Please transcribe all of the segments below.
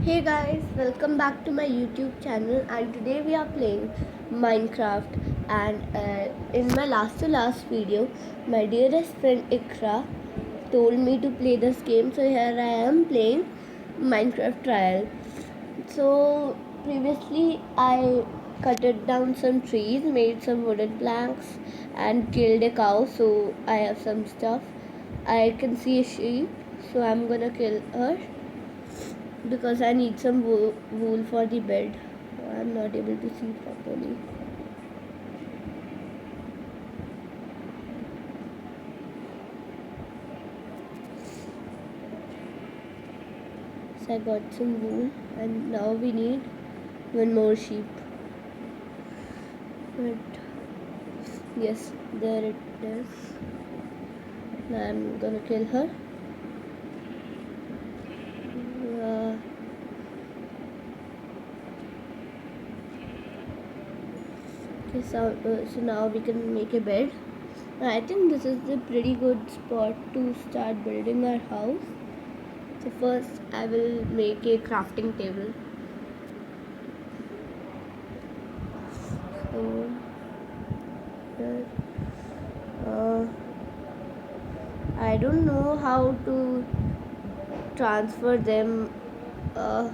Hey guys, welcome back to my YouTube channel, and today we are playing Minecraft. And in my last to last video, my dearest friend Ikra told me to play this game, so here I am playing Minecraft Trial. So previously I cutted down some trees, made some wooden planks, and killed a cow, so I have some stuff. I can see a sheep, so I'm gonna kill her because I need some wool for the bed. I'm not able to see properly. So I got some wool, and now we need one more sheep. But yes, there it is. Now I'm gonna kill her. Uh, okay, so now we can make a bed. I think this is a pretty good spot to start building our house. So first I will make a crafting table. So uh, I don't know how to transfer them. Uh,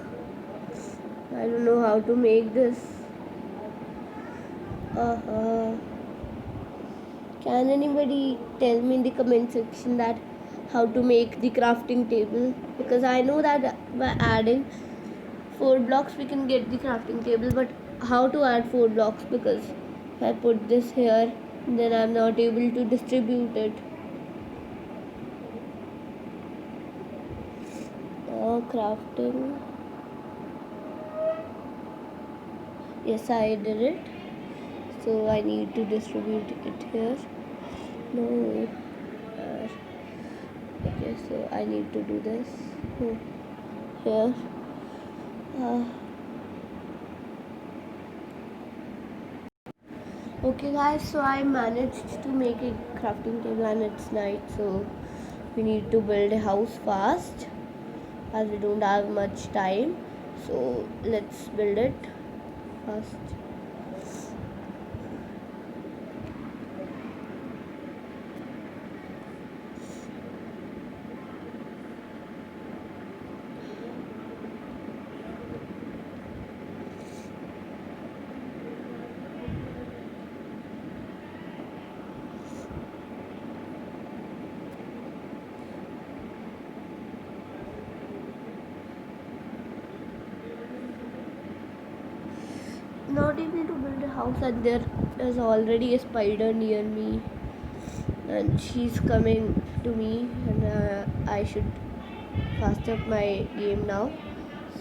I don't know how to make this. Uh, can anybody tell me in the comment section that how to make the crafting table? Because I know that by adding 4 blocks we can get the crafting table, but how to add 4 blocks? Because if I put this here, then I'm not able to distribute it. Crafting. Yes, I did it. So I need to distribute it here. No. Okay, so I need to do this here. Uh, okay guys, so I managed to make a crafting table and it's night, so we need to build a house fast as we don't have much time. So let's build it fast. Not able to build a house, and there is already a spider near me and she's coming to me, and I should fast up my game now.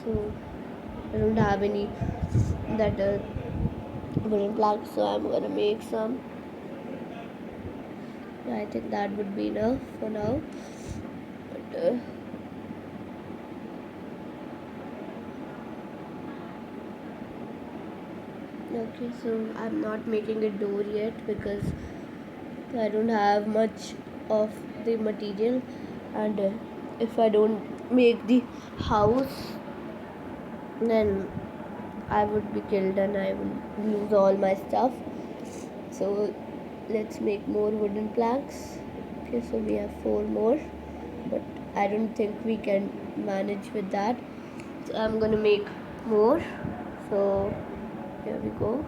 So I don't have any that wooden planks, so I'm gonna make some. Yeah, I think that would be enough for now. But, okay, so I'm not making a door yet because I don't have much of the material, and if I don't make the house, then I would be killed and I will lose all my stuff. So let's make more wooden planks. Okay, so we have 4 more, but I don't think we can manage with that. So I'm gonna make more. So here we go.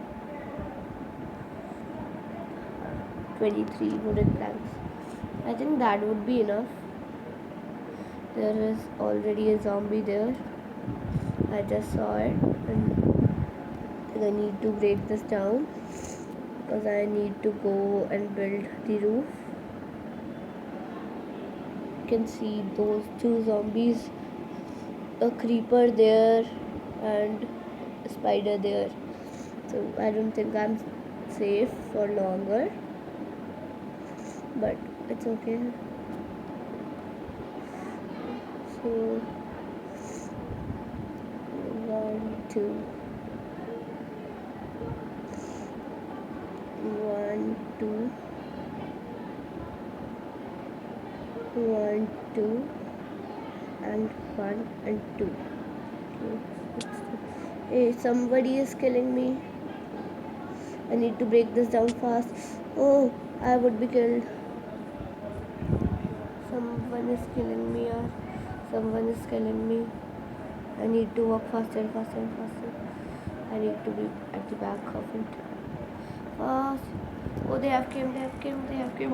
23 wooden planks. I think that would be enough. There is already a zombie there. I just saw it, and I need to break this down because I need to go and build the roof. You can see those 2 zombies, a creeper there and a spider there. So I don't think I'm safe for longer, but it's okay. So 1 2 1 2 1 2 and 1 and 2. Hey, somebody is killing me. I need to break this down fast. Oh, I would be killed. Someone is killing me, yaar. Someone is killing me. I need to walk faster and faster and faster. I need to be at the back of it. Fast. Oh, they have came, they have came, they have came.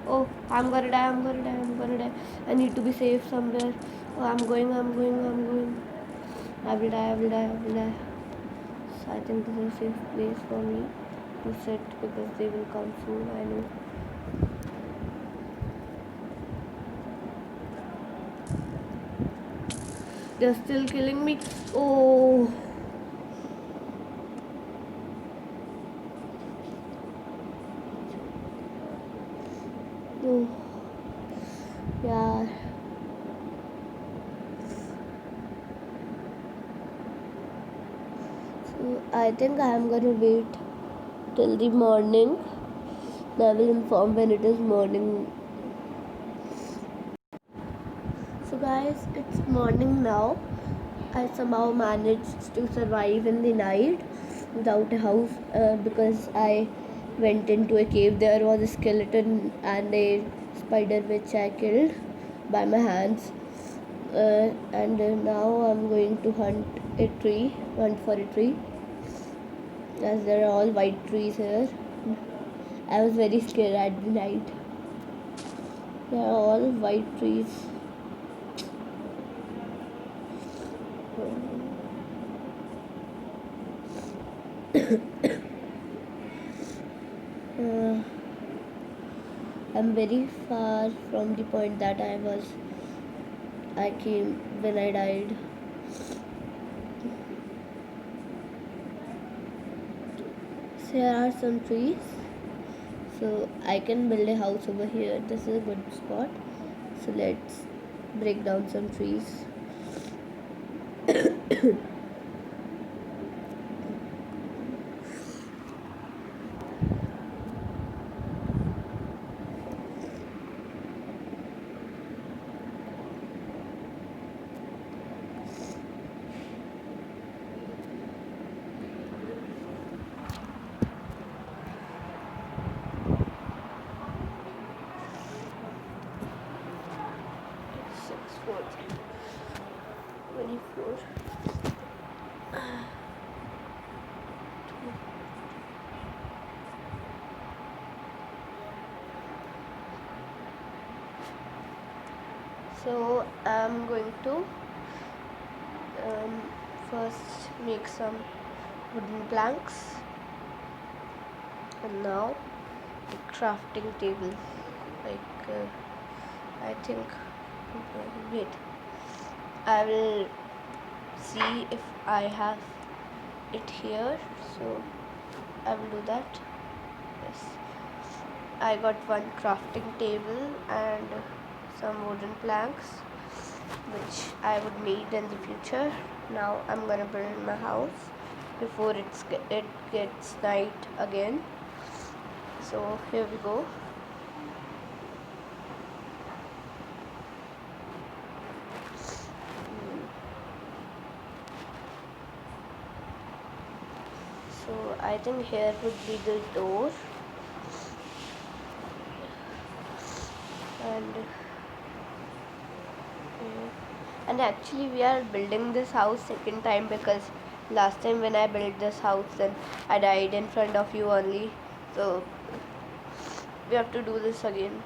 Oh, I'm gonna die, I'm gonna die, I'm gonna die. I need to be safe somewhere. Oh, I'm going, I'm going, I'm going. I will die, I will die, I will die. So I think this is a safe place for me to sit because they will come soon, I know. They're still killing me. Oh. Oh. Yeah. So I think I am gonna wait till the morning. I will inform when it is morning. So guys, it's morning now. I somehow managed to survive in the night without a house because I went into a cave. There was a skeleton and a spider which I killed by my hands. And now I'm going to hunt for a tree, as there are all white trees here. I was very scared at the night. They are all white trees. uh, I'm very far from the point that I came when I died. So here are some trees. So I can build a house over here. This is a good spot. So let's break down some trees. Six, 24. So I'm going to first make some wooden planks, and now a crafting table. Like I think. Wait. I will see if I have it here. So I will do that. Yes. I got one crafting table and some wooden planks which I would need in the future. Now I'm gonna build my house before it gets night again. So here we go. So I think here would be the door, and actually we are building this house second time because last time when I built this house then I died in front of you only, so we have to do this again.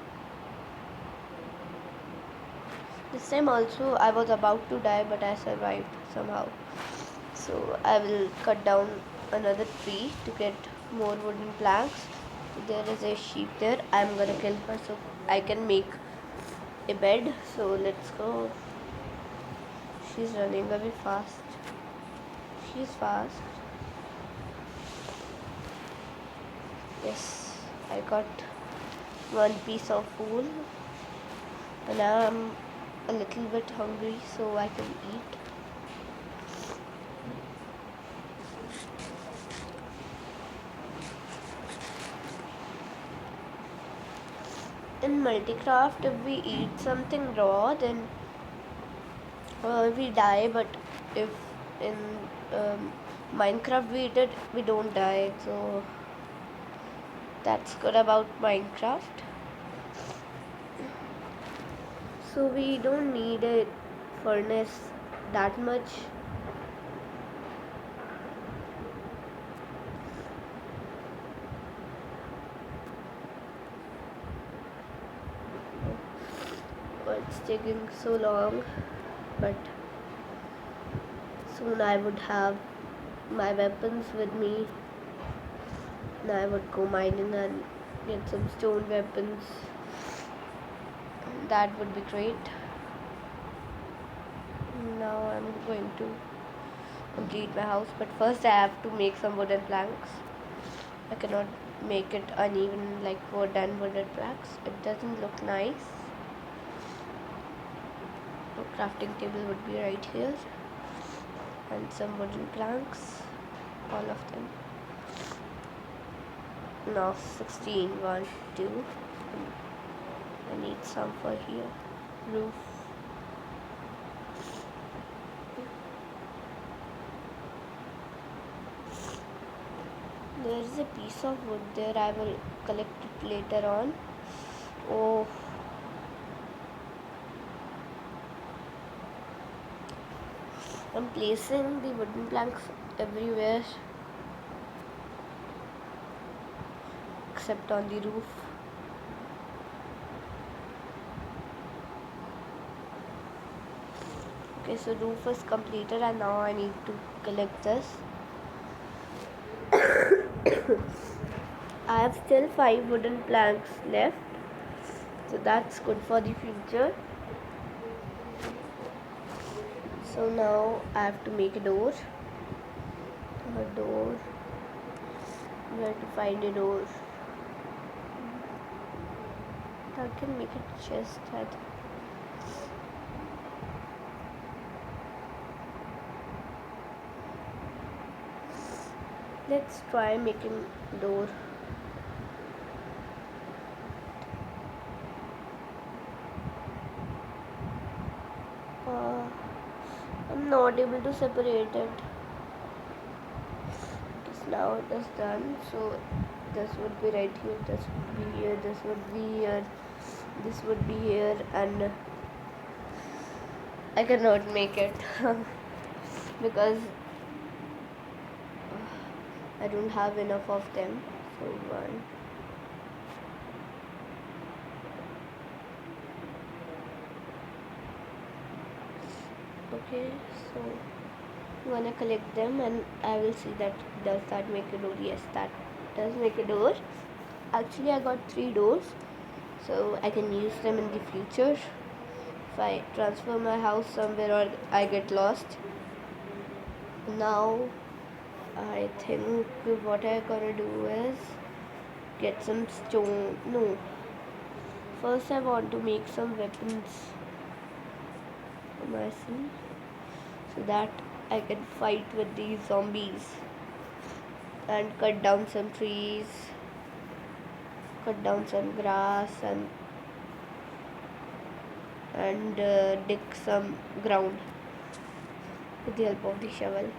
This time also I was about to die but I survived somehow. So I will cut down another tree to get more wooden planks. There is a sheep there. I'm gonna kill her so I can make a bed. So let's go. She's running away fast. She's fast. Yes, I got one piece of food. And now I'm a little bit hungry so I can eat. In Multicraft, if we eat something raw, then we die. But if in Minecraft we don't die, so that's good about Minecraft. So we don't need a furnace that much. It's taking so long, but soon I would have my weapons with me, and I would go mining and get some stone weapons. That would be great. Now I'm going to complete my house, but first I have to make some wooden planks. I cannot make it uneven like wood and wooden planks. It doesn't look nice. The crafting table would be right here, and some wooden planks, all of them. Now 16, 1, 2. I need some for here. Roof. There is a piece of wood there. I will collect it later on. Oh. I'm placing the wooden planks everywhere except on the roof. Okay, so roof is completed, and now I need to collect this. I have still 5 wooden planks left, so that's good for the future. So now I have to make a door. Where to find a door? I can make a chest. Let's try making door. I'm not able to separate it. Now it is done. So this would be right here, this would be here, this would be here, this would be here, and I cannot make it because I don't have enough of them. So one. Okay, so I'm gonna collect them and I will see that does that make a door. Yes, that does make a door. Actually I got 3 doors, so I can use them in the future if I transfer my house somewhere or I get lost. Now I think what I'm gonna do is get some stone. No, first I want to make some weapons for myself so that I can fight with these zombies and cut down some trees, cut down some grass, and dig some ground with the help of the shovel.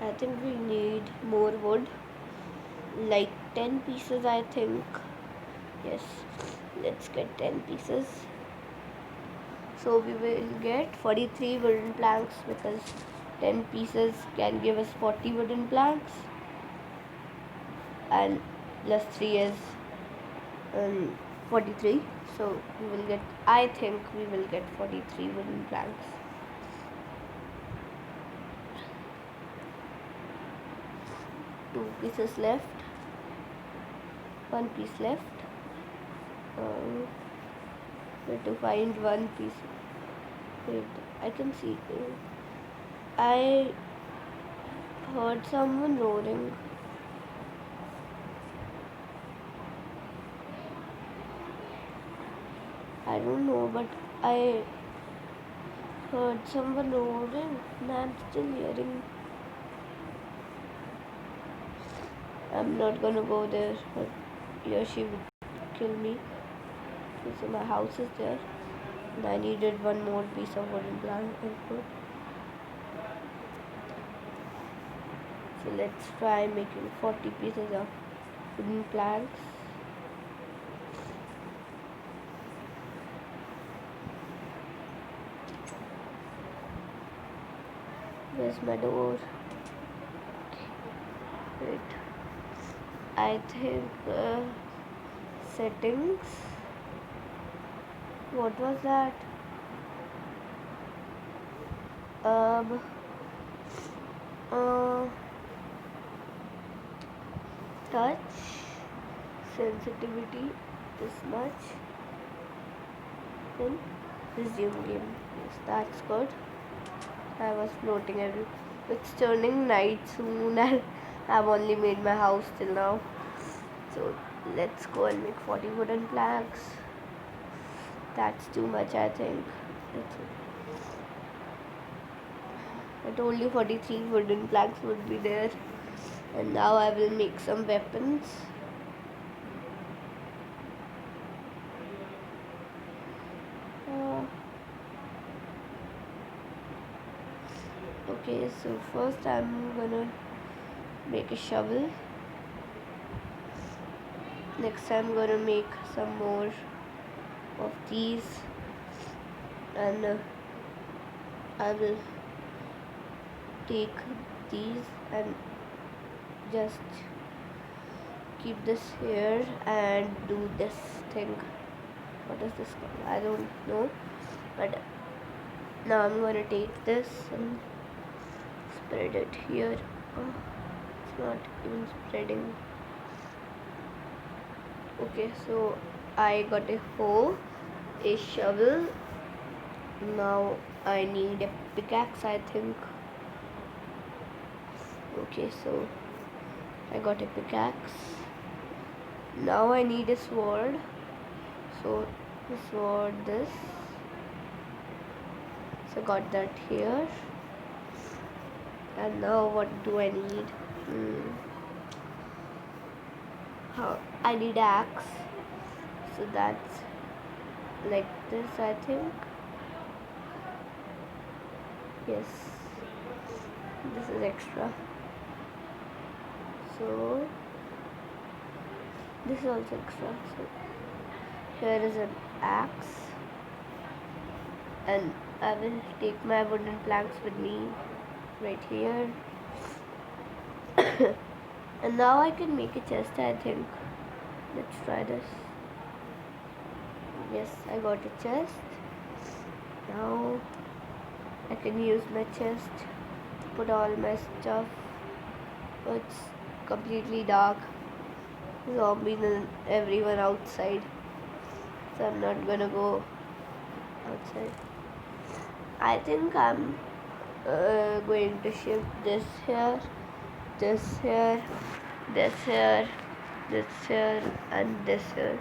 I think we need more wood, like 10 pieces I think. Yes, let's get 10 pieces. So we will get 43 wooden planks because 10 pieces can give us 40 wooden planks, and plus 3 is 43. So we will get, I think we will get 43 wooden planks. Two pieces left, one piece left. Where to find one piece? Wait, I can see. I heard someone roaring. I don't know, but I heard someone roaring and I'm still hearing. I'm not gonna go there, but yeah, she would kill me. So my house is there, and I needed one more piece of wooden plank. So let's try making 40 pieces of wooden planks. Where's my door? Wait. I think settings. What was that? Um. Touch sensitivity this much. Then resume game. Yes, that's good. I was floating every. It's turning night soon, and I've only made my house till now. So let's go and make 40 wooden planks. That's too much, I think. I told you 43 wooden planks would be there, and now I will make some weapons. Okay, so first I'm gonna make a shovel. Next I'm gonna make some more of these, and I will take these and just keep this here and do this thing. What is this called? I don't know, but now I'm gonna take this and spread it here. Oh, it's not even spreading. Okay, so I got a hoe, a shovel. Now I need a pickaxe, I think. Okay, so I got a pickaxe. Now I need a sword. So the sword, this. So got that here. And now what do I need? I need axe. So that's like this, I think. Yes, this is extra. So this is also extra. So here is an axe, and I will take my wooden planks with me right here. And now I can make a chest, I think. Let's try this. Yes, I got a chest. Now I can use my chest to put all my stuff. It's completely dark. Zombies and everyone outside. So I'm not gonna go outside. I think I'm going to shift this here, this here, this here, this here, and this here.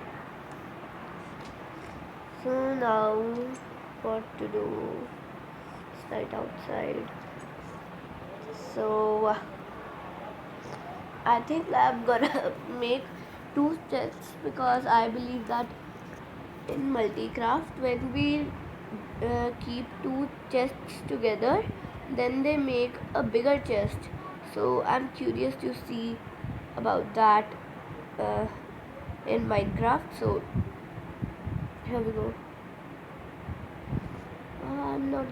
So now what to do? It's right outside. So I think I'm gonna make 2 chests, because I believe that in Multicraft, when we keep 2 chests together, then they make a bigger chest. So I'm curious to see about that in Minecraft. So here we go. I'm not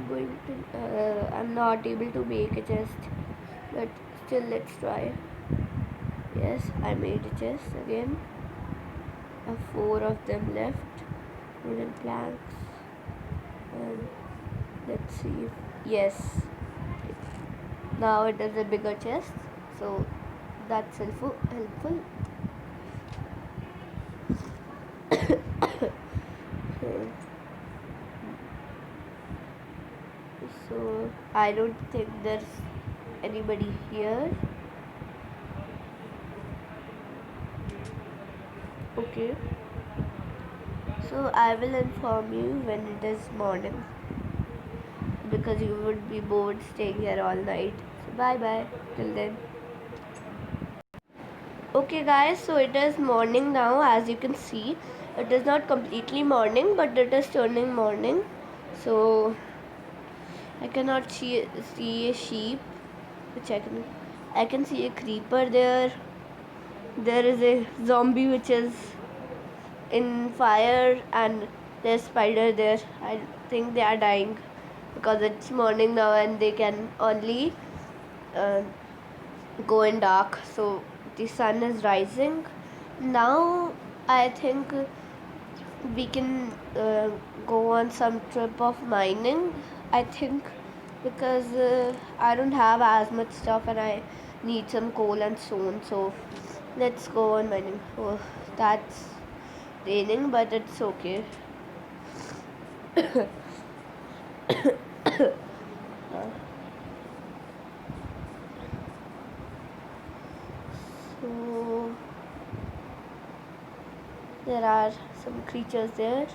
going to. I'm not able to make a chest, but still, let's try. Yes, I made a chest again. I have 4 of them left. Wooden planks. And let's see if yes. Now it is a bigger chest, so that's helpful. So I don't think there's anybody here. Okay. So I will inform you when it is morning, because you would be bored staying here all night. So bye bye till then. Okay guys, so it is morning now. As you can see, it is not completely morning, but it is turning morning. So I cannot see a sheep, which I can see a creeper there. There is a zombie which is in fire, and there's spider there. I think they are dying because it's morning now and they can only uh, go in dark. So the sun is rising now. I think we can go on some trip of mining, I think, because I don't have as much stuff and I need some coal and stone. So let's go on mining. Oh, that's raining, but it's okay. So there are some creatures there.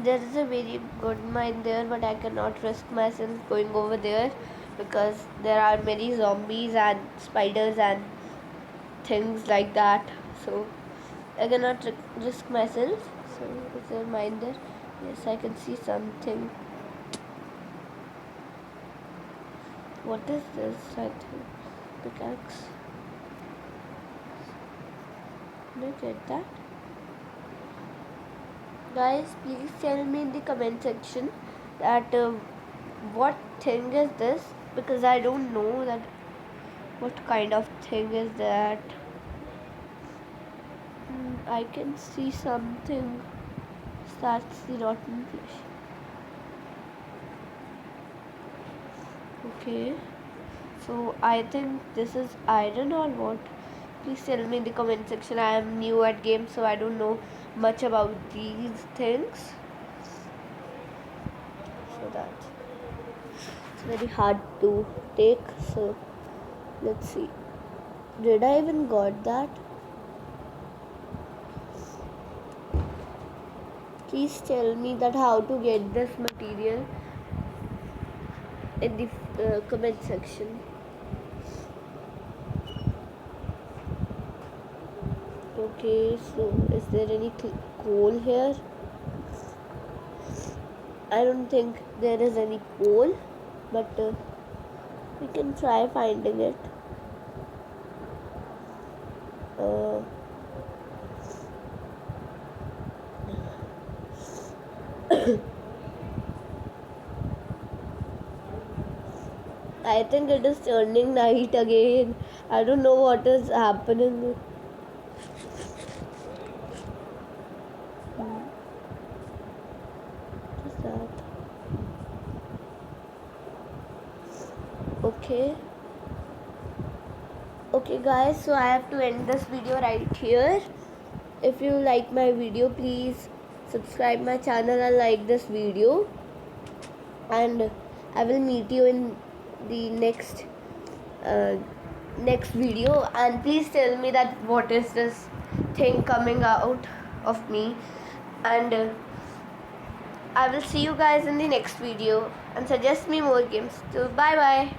There is a very good mine there, but I cannot risk myself going over there because there are many zombies and spiders and things like that. So I cannot risk myself. So is there mine there? Yes, I can see something. What is this? I think pickaxe. Did I get that? Guys, please tell me in the comment section that what thing is this, because I don't know that what kind of thing is that. I can see something. That's the rotten fish. Okay, so I think this is iron or what? Please tell me in the comment section. I am new at games, so I don't know much about these things. So that it's very hard to take. So let's see. Did I even got that? Please tell me that how to get this material in the comment section. Okay, so is there any coal here? I don't think there is any coal, but we can try finding it. I think it is turning night again. I don't know what is happening. What is that? Okay guys, so I have to end this video right here. If you like my video, please subscribe my channel and like this video, and I will meet you in the next video. And please tell me that what is this thing coming out of me, and I will see you guys in the next video, and suggest me more games. So bye bye.